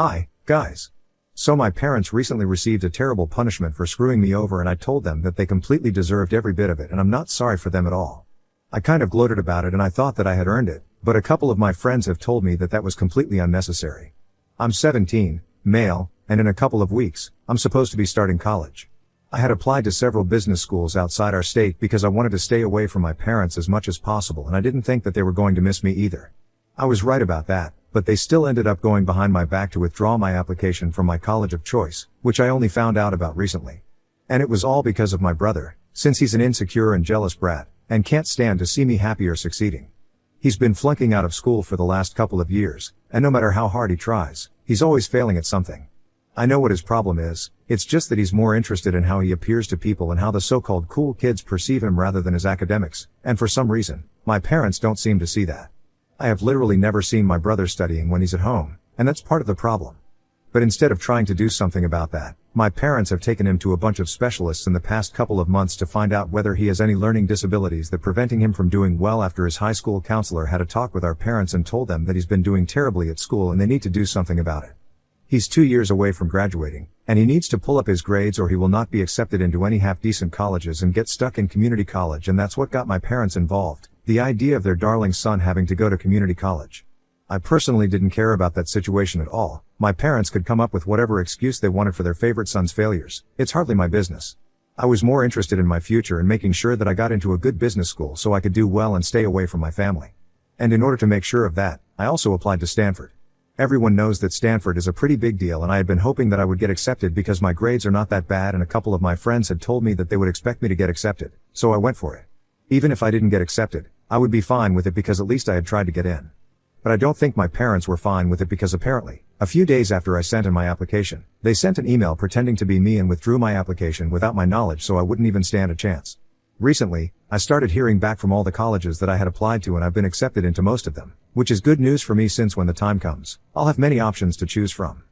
Hi, guys. So my parents recently received a terrible punishment for screwing me over, and I told them that they completely deserved every bit of it, and I'm not sorry for them at all. I kind of gloated about it and I thought that I had earned it, but a couple of my friends have told me that that was completely unnecessary. I'm 17, male, and in a couple of weeks, I'm supposed to be starting college. I had applied to several business schools outside our state because I wanted to stay away from my parents as much as possible, and I didn't think that they were going to miss me either. I was right about that, but they still ended up going behind my back to withdraw my application from my college of choice, which I only found out about recently. And it was all because of my brother, since he's an insecure and jealous brat, and can't stand to see me happy or succeeding. He's been flunking out of school for the last couple of years, and no matter how hard he tries, he's always failing at something. I know what his problem is, it's just that he's more interested in how he appears to people and how the so-called cool kids perceive him rather than his academics, and for some reason, my parents don't seem to see that. I have literally never seen my brother studying when he's at home, and that's part of the problem. But instead of trying to do something about that, my parents have taken him to a bunch of specialists in the past couple of months to find out whether he has any learning disabilities that preventing him from doing well. After his high school counselor had a talk with our parents and told them that he's been doing terribly at school and they need to do something about it. He's 2 years away from graduating, and he needs to pull up his grades or he will not be accepted into any half-decent colleges and get stuck in community college, and that's what got my parents involved. The idea of their darling son having to go to community college. I personally didn't care about that situation at all. My parents could come up with whatever excuse they wanted for their favorite son's failures. It's hardly my business. I was more interested in my future and making sure that I got into a good business school so I could do well and stay away from my family. And in order to make sure of that, I also applied to Stanford. Everyone knows that Stanford is a pretty big deal, and I had been hoping that I would get accepted because my grades are not that bad, and a couple of my friends had told me that they would expect me to get accepted, so I went for it. Even if I didn't get accepted, I would be fine with it because at least I had tried to get in. But I don't think my parents were fine with it because apparently, a few days after I sent in my application, they sent an email pretending to be me and withdrew my application without my knowledge, so I wouldn't even stand a chance. Recently, I started hearing back from all the colleges that I had applied to, and I've been accepted into most of them, which is good news for me since when the time comes, I'll have many options to choose from.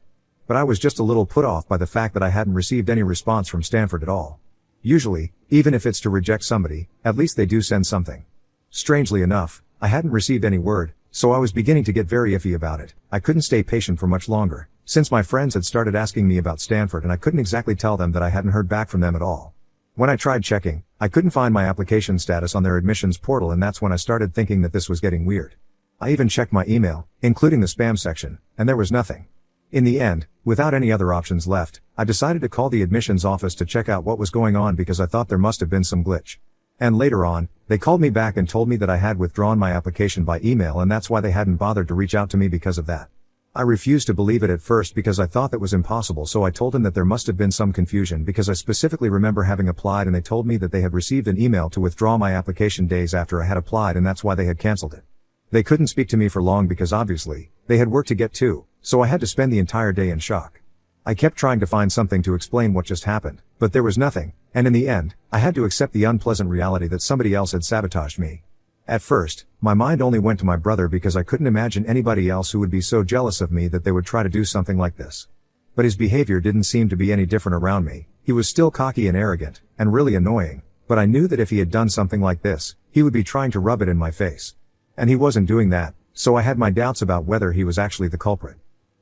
But I was just a little put off by the fact that I hadn't received any response from Stanford at all. Usually, even if it's to reject somebody, at least they do send something. Strangely enough, I hadn't received any word, so I was beginning to get very iffy about it. I couldn't stay patient for much longer, since my friends had started asking me about Stanford and I couldn't exactly tell them that I hadn't heard back from them at all. When I tried checking, I couldn't find my application status on their admissions portal, and that's when I started thinking that this was getting weird. I even checked my email, including the spam section, and there was nothing. In the end, without any other options left, I decided to call the admissions office to check out what was going on because I thought there must have been some glitch. And later on, they called me back and told me that I had withdrawn my application by email, and that's why they hadn't bothered to reach out to me because of that. I refused to believe it at first because I thought that was impossible, so I told them that there must have been some confusion because I specifically remember having applied, and they told me that they had received an email to withdraw my application days after I had applied, and that's why they had canceled it. They couldn't speak to me for long because obviously, they had work to get to, so I had to spend the entire day in shock. I kept trying to find something to explain what just happened, but there was nothing, and in the end, I had to accept the unpleasant reality that somebody else had sabotaged me. At first, my mind only went to my brother because I couldn't imagine anybody else who would be so jealous of me that they would try to do something like this. But his behavior didn't seem to be any different around me. He was still cocky and arrogant, and really annoying, but I knew that if he had done something like this, he would be trying to rub it in my face. And he wasn't doing that, so I had my doubts about whether he was actually the culprit.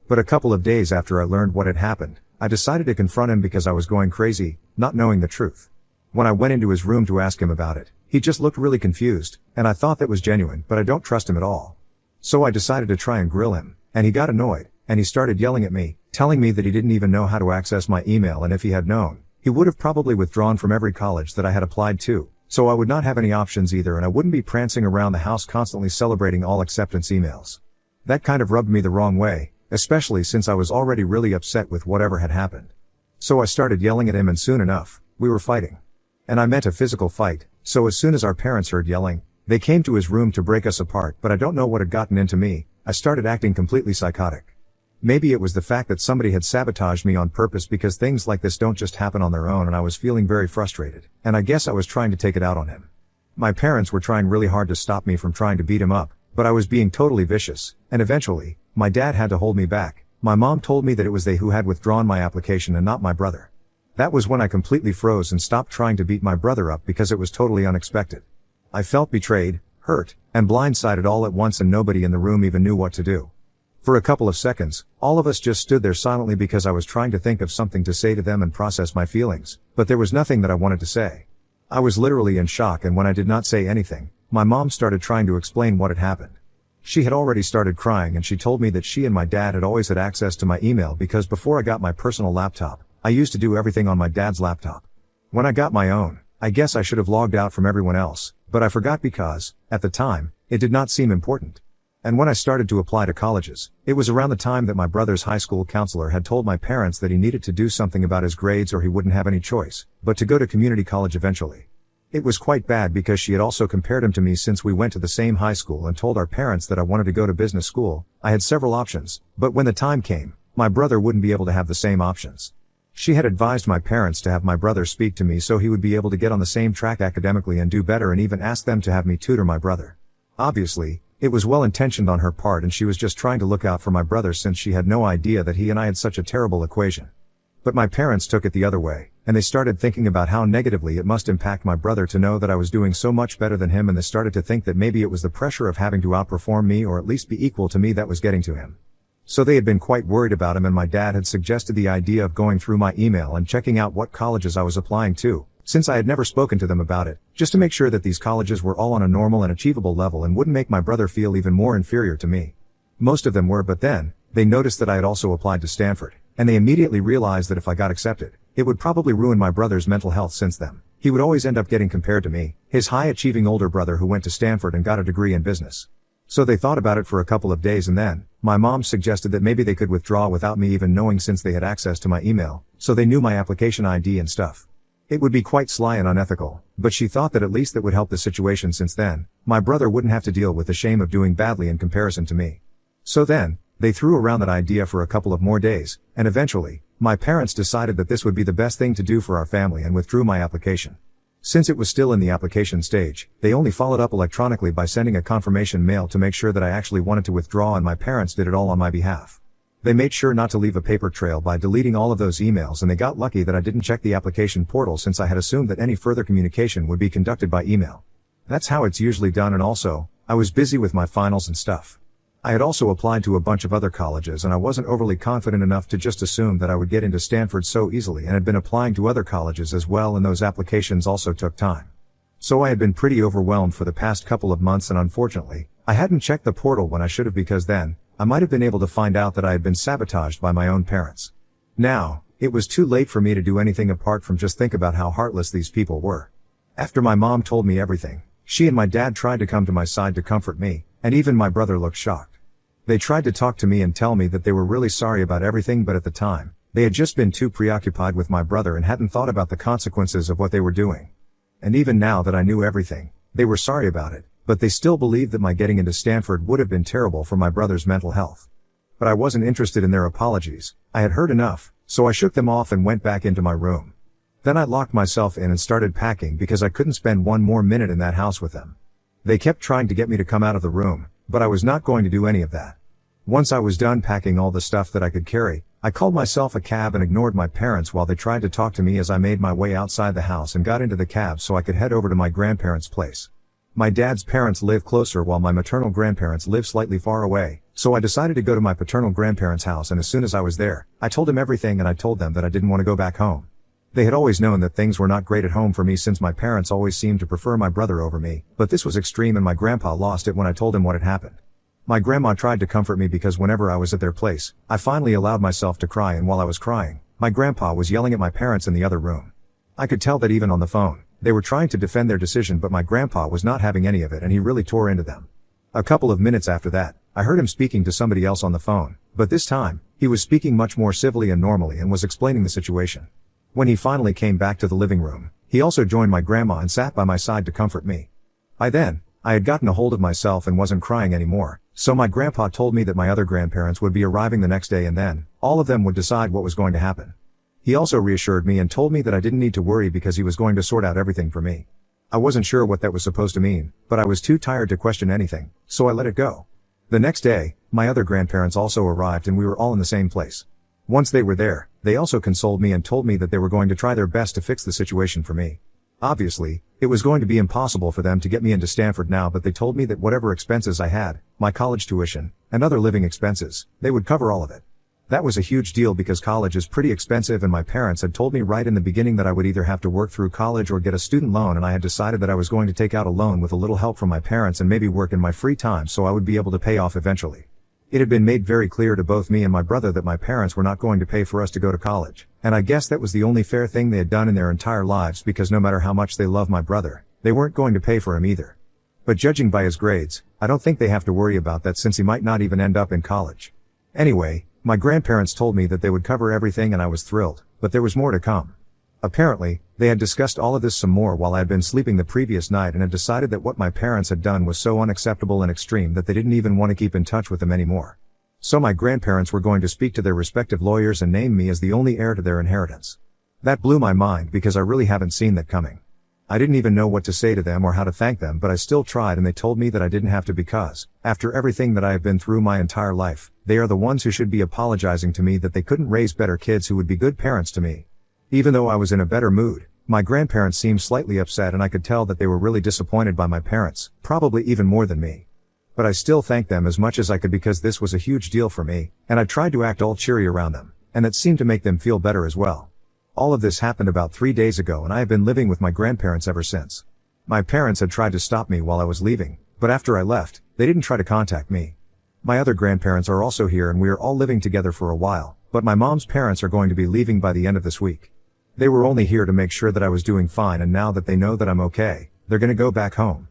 But a couple of days after I learned what had happened, I decided to confront him because I was going crazy, not knowing the truth. When I went into his room to ask him about it, he just looked really confused, and I thought that was genuine, but I don't trust him at all. So I decided to try and grill him, and he got annoyed, and he started yelling at me, telling me that he didn't even know how to access my email, and if he had known, he would have probably withdrawn from every college that I had applied to, so I would not have any options either, and I wouldn't be prancing around the house constantly celebrating all acceptance emails. That kind of rubbed me the wrong way, especially since I was already really upset with whatever had happened. So I started yelling at him, and soon enough, we were fighting. And I meant a physical fight, so as soon as our parents heard yelling, they came to his room to break us apart, but I don't know what had gotten into me. I started acting completely psychotic. Maybe it was the fact that somebody had sabotaged me on purpose, because things like this don't just happen on their own, and I was feeling very frustrated, and I guess I was trying to take it out on him. My parents were trying really hard to stop me from trying to beat him up, but I was being totally vicious, and eventually, my dad had to hold me back. My mom told me that it was they who had withdrawn my application and not my brother. That was when I completely froze and stopped trying to beat my brother up because it was totally unexpected. I felt betrayed, hurt, and blindsided all at once, and nobody in the room even knew what to do. For a couple of seconds, all of us just stood there silently because I was trying to think of something to say to them and process my feelings, but there was nothing that I wanted to say. I was literally in shock, and when I did not say anything, my mom started trying to explain what had happened. She had already started crying, and she told me that she and my dad had always had access to my email because before I got my personal laptop, I used to do everything on my dad's laptop. When I got my own, I guess I should have logged out from everyone else, but I forgot because, at the time, it did not seem important. And when I started to apply to colleges, it was around the time that my brother's high school counselor had told my parents that he needed to do something about his grades or he wouldn't have any choice, but to go to community college eventually. It was quite bad because she had also compared him to me since we went to the same high school and told our parents that I wanted to go to business school. I had several options, but when the time came, my brother wouldn't be able to have the same options. She had advised my parents to have my brother speak to me so he would be able to get on the same track academically and do better, and even asked them to have me tutor my brother. Obviously, it was well intentioned on her part, and she was just trying to look out for my brother since she had no idea that he and I had such a terrible equation. But my parents took it the other way, and they started thinking about how negatively it must impact my brother to know that I was doing so much better than him, and they started to think that maybe it was the pressure of having to outperform me or at least be equal to me that was getting to him. So they had been quite worried about him, and my dad had suggested the idea of going through my email and checking out what colleges I was applying to, since I had never spoken to them about it, just to make sure that these colleges were all on a normal and achievable level and wouldn't make my brother feel even more inferior to me. Most of them were, but then, they noticed that I had also applied to Stanford, and they immediately realized that if I got accepted, it would probably ruin my brother's mental health, since then he would always end up getting compared to me, his high-achieving older brother who went to Stanford and got a degree in business. So they thought about it for a couple of days, and then, my mom suggested that maybe they could withdraw without me even knowing since they had access to my email, so they knew my application ID and stuff. It would be quite sly and unethical, but she thought that at least that would help the situation, since then, my brother wouldn't have to deal with the shame of doing badly in comparison to me. So then, they threw around that idea for a couple of more days, and eventually, my parents decided that this would be the best thing to do for our family and withdrew my application. Since it was still in the application stage, they only followed up electronically by sending a confirmation mail to make sure that I actually wanted to withdraw, and my parents did it all on my behalf. They made sure not to leave a paper trail by deleting all of those emails, and they got lucky that I didn't check the application portal since I had assumed that any further communication would be conducted by email. That's how it's usually done, and also, I was busy with my finals and stuff. I had also applied to a bunch of other colleges, and I wasn't overly confident enough to just assume that I would get into Stanford so easily, and had been applying to other colleges as well, and those applications also took time. So I had been pretty overwhelmed for the past couple of months, and unfortunately, I hadn't checked the portal when I should have, because then, I might have been able to find out that I had been sabotaged by my own parents. Now, it was too late for me to do anything apart from just think about how heartless these people were. After my mom told me everything, she and my dad tried to come to my side to comfort me, and even my brother looked shocked. They tried to talk to me and tell me that they were really sorry about everything, but at the time, they had just been too preoccupied with my brother and hadn't thought about the consequences of what they were doing. And even now that I knew everything, they were sorry about it, but they still believed that my getting into Stanford would have been terrible for my brother's mental health. But I wasn't interested in their apologies. I had heard enough, so I shook them off and went back into my room. Then I locked myself in and started packing because I couldn't spend one more minute in that house with them. They kept trying to get me to come out of the room, but I was not going to do any of that. Once I was done packing all the stuff that I could carry, I called myself a cab and ignored my parents while they tried to talk to me as I made my way outside the house and got into the cab so I could head over to my grandparents' place. My dad's parents live closer while my maternal grandparents live slightly far away, so I decided to go to my paternal grandparents' house, and as soon as I was there, I told him everything, and I told them that I didn't want to go back home. They had always known that things were not great at home for me since my parents always seemed to prefer my brother over me, but this was extreme, and my grandpa lost it when I told him what had happened. My grandma tried to comfort me because whenever I was at their place, I finally allowed myself to cry, and while I was crying, my grandpa was yelling at my parents in the other room. I could tell that even on the phone, they were trying to defend their decision, but my grandpa was not having any of it, and he really tore into them. A couple of minutes after that, I heard him speaking to somebody else on the phone, but this time, he was speaking much more civilly and normally and was explaining the situation. When he finally came back to the living room, he also joined my grandma and sat by my side to comfort me. By then, I had gotten a hold of myself and wasn't crying anymore, so my grandpa told me that my other grandparents would be arriving the next day, and then, all of them would decide what was going to happen. He also reassured me and told me that I didn't need to worry because he was going to sort out everything for me. I wasn't sure what that was supposed to mean, but I was too tired to question anything, so I let it go. The next day, my other grandparents also arrived and we were all in the same place. Once they were there, they also consoled me and told me that they were going to try their best to fix the situation for me. Obviously, it was going to be impossible for them to get me into Stanford now, but they told me that whatever expenses I had, my college tuition, and other living expenses, they would cover all of it. That was a huge deal because college is pretty expensive, and my parents had told me right in the beginning that I would either have to work through college or get a student loan, and I had decided that I was going to take out a loan with a little help from my parents and maybe work in my free time so I would be able to pay off eventually. It had been made very clear to both me and my brother that my parents were not going to pay for us to go to college, and I guess that was the only fair thing they had done in their entire lives, because no matter how much they loved my brother, they weren't going to pay for him either. But judging by his grades, I don't think they have to worry about that since he might not even end up in college. Anyway, my grandparents told me that they would cover everything and I was thrilled, but there was more to come. Apparently, they had discussed all of this some more while I had been sleeping the previous night and had decided that what my parents had done was so unacceptable and extreme that they didn't even want to keep in touch with them anymore. So my grandparents were going to speak to their respective lawyers and name me as the only heir to their inheritance. That blew my mind because I really haven't seen that coming. I didn't even know what to say to them or how to thank them, but I still tried, and they told me that I didn't have to because, after everything that I have been through my entire life, they are the ones who should be apologizing to me that they couldn't raise better kids who would be good parents to me. Even though I was in a better mood, my grandparents seemed slightly upset, and I could tell that they were really disappointed by my parents, probably even more than me. But I still thanked them as much as I could because this was a huge deal for me, and I tried to act all cheery around them, and it seemed to make them feel better as well. All of this happened about 3 days ago, and I have been living with my grandparents ever since. My parents had tried to stop me while I was leaving, but after I left, they didn't try to contact me. My other grandparents are also here and we are all living together for a while, but my mom's parents are going to be leaving by the end of this week. They were only here to make sure that I was doing fine, and now that they know that I'm okay, they're gonna go back home.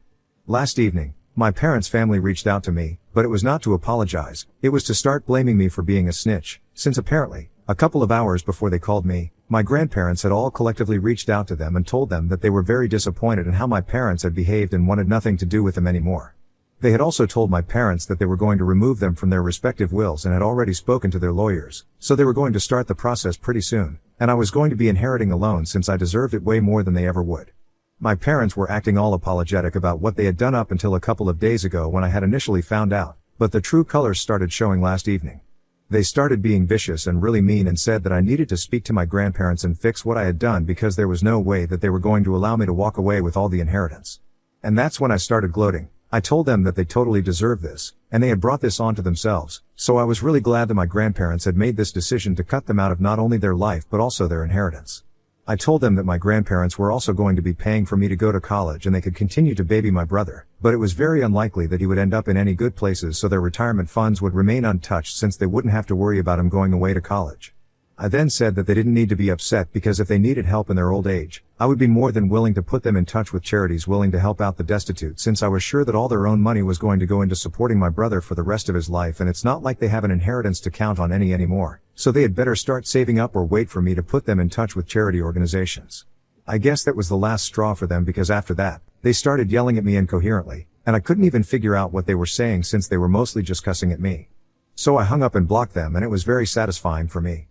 Last evening, my parents' family reached out to me, but it was not to apologize, it was to start blaming me for being a snitch, since apparently, a couple of hours before they called me, my grandparents had all collectively reached out to them and told them that they were very disappointed in how my parents had behaved and wanted nothing to do with them anymore. They had also told my parents that they were going to remove them from their respective wills and had already spoken to their lawyers, so they were going to start the process pretty soon, and I was going to be inheriting a loan since I deserved it way more than they ever would. My parents were acting all apologetic about what they had done up until a couple of days ago when I had initially found out, but the true colors started showing last evening. They started being vicious and really mean and said that I needed to speak to my grandparents and fix what I had done because there was no way that they were going to allow me to walk away with all the inheritance. And that's when I started gloating. I told them that they totally deserved this, and they had brought this onto themselves, so I was really glad that my grandparents had made this decision to cut them out of not only their life but also their inheritance. I told them that my grandparents were also going to be paying for me to go to college and they could continue to baby my brother, but it was very unlikely that he would end up in any good places, so their retirement funds would remain untouched since they wouldn't have to worry about him going away to college. I then said that they didn't need to be upset because if they needed help in their old age, I would be more than willing to put them in touch with charities willing to help out the destitute, since I was sure that all their own money was going to go into supporting my brother for the rest of his life, and it's not like they have an inheritance to count on any anymore, so they had better start saving up or wait for me to put them in touch with charity organizations. I guess that was the last straw for them because after that, they started yelling at me incoherently, and I couldn't even figure out what they were saying since they were mostly just cussing at me. So I hung up and blocked them, and it was very satisfying for me.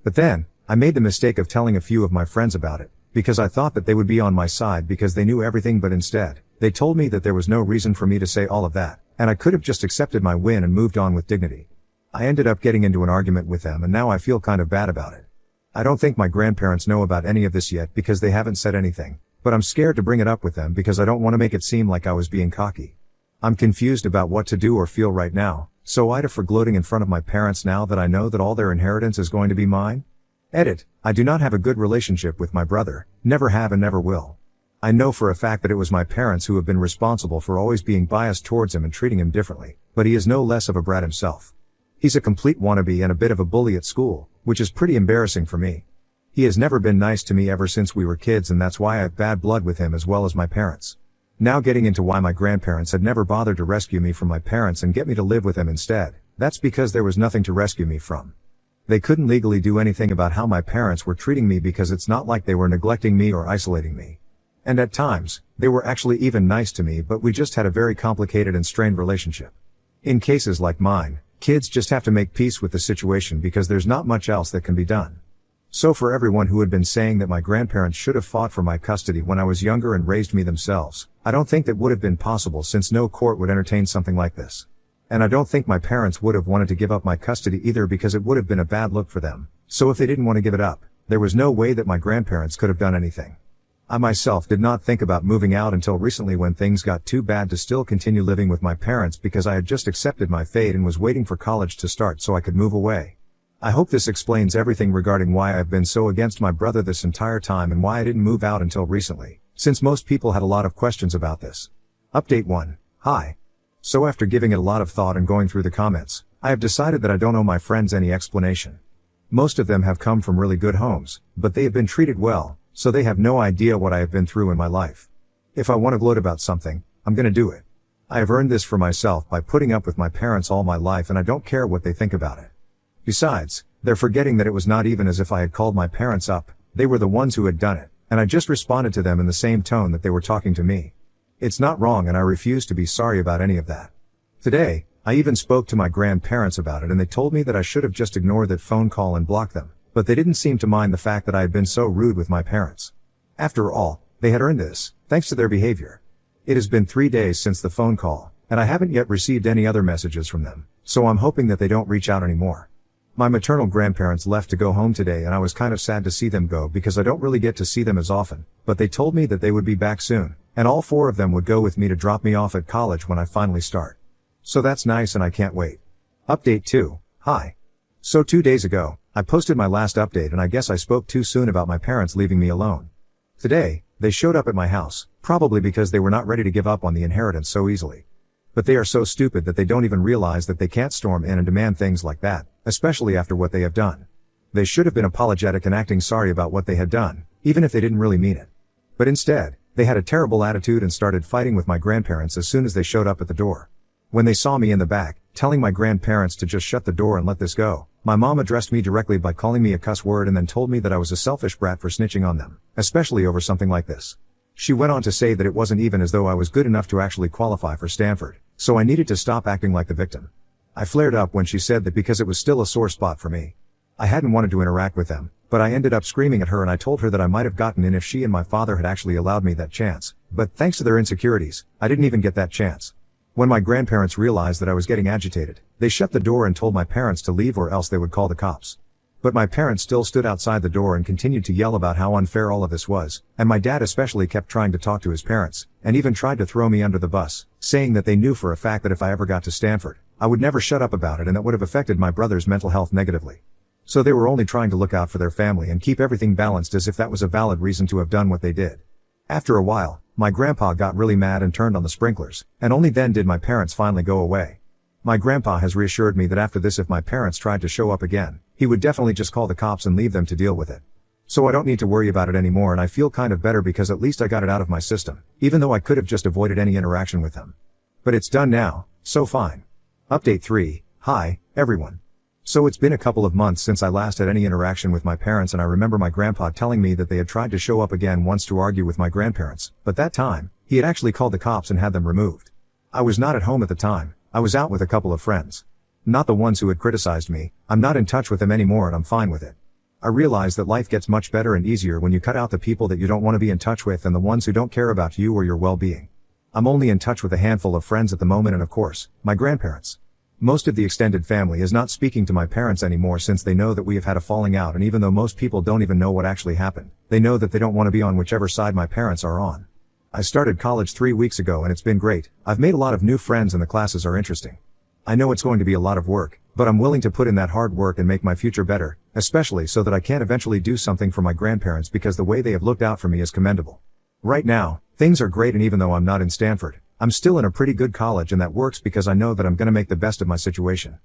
But then, I made the mistake of telling a few of my friends about it, because I thought that they would be on my side because they knew everything, but instead, they told me that there was no reason for me to say all of that, and I could have just accepted my win and moved on with dignity. I ended up getting into an argument with them, and now I feel kind of bad about it. I don't think my grandparents know about any of this yet because they haven't said anything, but I'm scared to bring it up with them because I don't want to make it seem like I was being cocky. I'm confused about what to do or feel right now. So Ida for gloating in front of my parents now that I know that all their inheritance is going to be mine? Edit. I do not have a good relationship with my brother, never have and never will. I know for a fact that it was my parents who have been responsible for always being biased towards him and treating him differently, but he is no less of a brat himself. He's a complete wannabe and a bit of a bully at school, which is pretty embarrassing for me. He has never been nice to me ever since we were kids, and that's why I have bad blood with him as well as my parents. Now getting into why my grandparents had never bothered to rescue me from my parents and get me to live with them instead, that's because there was nothing to rescue me from. They couldn't legally do anything about how my parents were treating me because it's not like they were neglecting me or isolating me. And at times, they were actually even nice to me, but we just had a very complicated and strained relationship. In cases like mine, kids just have to make peace with the situation because there's not much else that can be done. So for everyone who had been saying that my grandparents should have fought for my custody when I was younger and raised me themselves, I don't think that would have been possible since no court would entertain something like this. And I don't think my parents would have wanted to give up my custody either because it would have been a bad look for them, so if they didn't want to give it up, there was no way that my grandparents could have done anything. I myself did not think about moving out until recently when things got too bad to still continue living with my parents because I had just accepted my fate and was waiting for college to start so I could move away. I hope this explains everything regarding why I've been so against my brother this entire time and why I didn't move out until recently, since most people had a lot of questions about this. Update 1. Hi. So after giving it a lot of thought and going through the comments, I have decided that I don't owe my friends any explanation. Most of them have come from really good homes, but they have been treated well, so they have no idea what I have been through in my life. If I want to gloat about something, I'm gonna do it. I have earned this for myself by putting up with my parents all my life and I don't care what they think about it. Besides, they're forgetting that it was not even as if I had called my parents up, they were the ones who had done it, and I just responded to them in the same tone that they were talking to me. It's not wrong and I refuse to be sorry about any of that. Today, I even spoke to my grandparents about it and they told me that I should have just ignored that phone call and blocked them, but they didn't seem to mind the fact that I had been so rude with my parents. After all, they had earned this, thanks to their behavior. It has been 3 days since the phone call, and I haven't yet received any other messages from them, so I'm hoping that they don't reach out anymore. My maternal grandparents left to go home today and I was kind of sad to see them go because I don't really get to see them as often, but they told me that they would be back soon, and all 4 of them would go with me to drop me off at college when I finally start. So that's nice and I can't wait. Update 2. Hi. So 2 days ago, I posted my last update and I guess I spoke too soon about my parents leaving me alone. Today, they showed up at my house, probably because they were not ready to give up on the inheritance so easily. But they are so stupid that they don't even realize that they can't storm in and demand things like that, especially after what they have done. They should have been apologetic and acting sorry about what they had done, even if they didn't really mean it. But instead, they had a terrible attitude and started fighting with my grandparents as soon as they showed up at the door. When they saw me in the back, telling my grandparents to just shut the door and let this go, my mom addressed me directly by calling me a cuss word and then told me that I was a selfish brat for snitching on them, especially over something like this. She went on to say that it wasn't even as though I was good enough to actually qualify for Stanford, so I needed to stop acting like the victim. I flared up when she said that because it was still a sore spot for me. I hadn't wanted to interact with them, but I ended up screaming at her and I told her that I might have gotten in if she and my father had actually allowed me that chance, but thanks to their insecurities, I didn't even get that chance. When my grandparents realized that I was getting agitated, they shut the door and told my parents to leave or else they would call the cops. But my parents still stood outside the door and continued to yell about how unfair all of this was, and my dad especially kept trying to talk to his parents, and even tried to throw me under the bus, saying that they knew for a fact that if I ever got to Stanford, I would never shut up about it and that would have affected my brother's mental health negatively. So they were only trying to look out for their family and keep everything balanced as if that was a valid reason to have done what they did. After a while, my grandpa got really mad and turned on the sprinklers, and only then did my parents finally go away. My grandpa has reassured me that after this if my parents tried to show up again, he would definitely just call the cops and leave them to deal with it. So I don't need to worry about it anymore and I feel kind of better because at least I got it out of my system, even though I could have just avoided any interaction with them. But it's done now, so fine. Update 3. Hi, everyone. So it's been a couple of months since I last had any interaction with my parents and I remember my grandpa telling me that they had tried to show up again once to argue with my grandparents, but that time, he had actually called the cops and had them removed. I was not at home at the time, I was out with a couple of friends. Not the ones who had criticized me, I'm not in touch with them anymore and I'm fine with it. I realize that life gets much better and easier when you cut out the people that you don't want to be in touch with and the ones who don't care about you or your well-being. I'm only in touch with a handful of friends at the moment and of course, my grandparents. Most of the extended family is not speaking to my parents anymore since they know that we have had a falling out and even though most people don't even know what actually happened, they know that they don't want to be on whichever side my parents are on. I started college 3 weeks ago and it's been great. I've made a lot of new friends and the classes are interesting. I know it's going to be a lot of work, but I'm willing to put in that hard work and make my future better, especially so that I can eventually do something for my grandparents because the way they have looked out for me is commendable. Right now, things are great and even though I'm not in Stanford, I'm still in a pretty good college and that works because I know that I'm gonna make the best of my situation.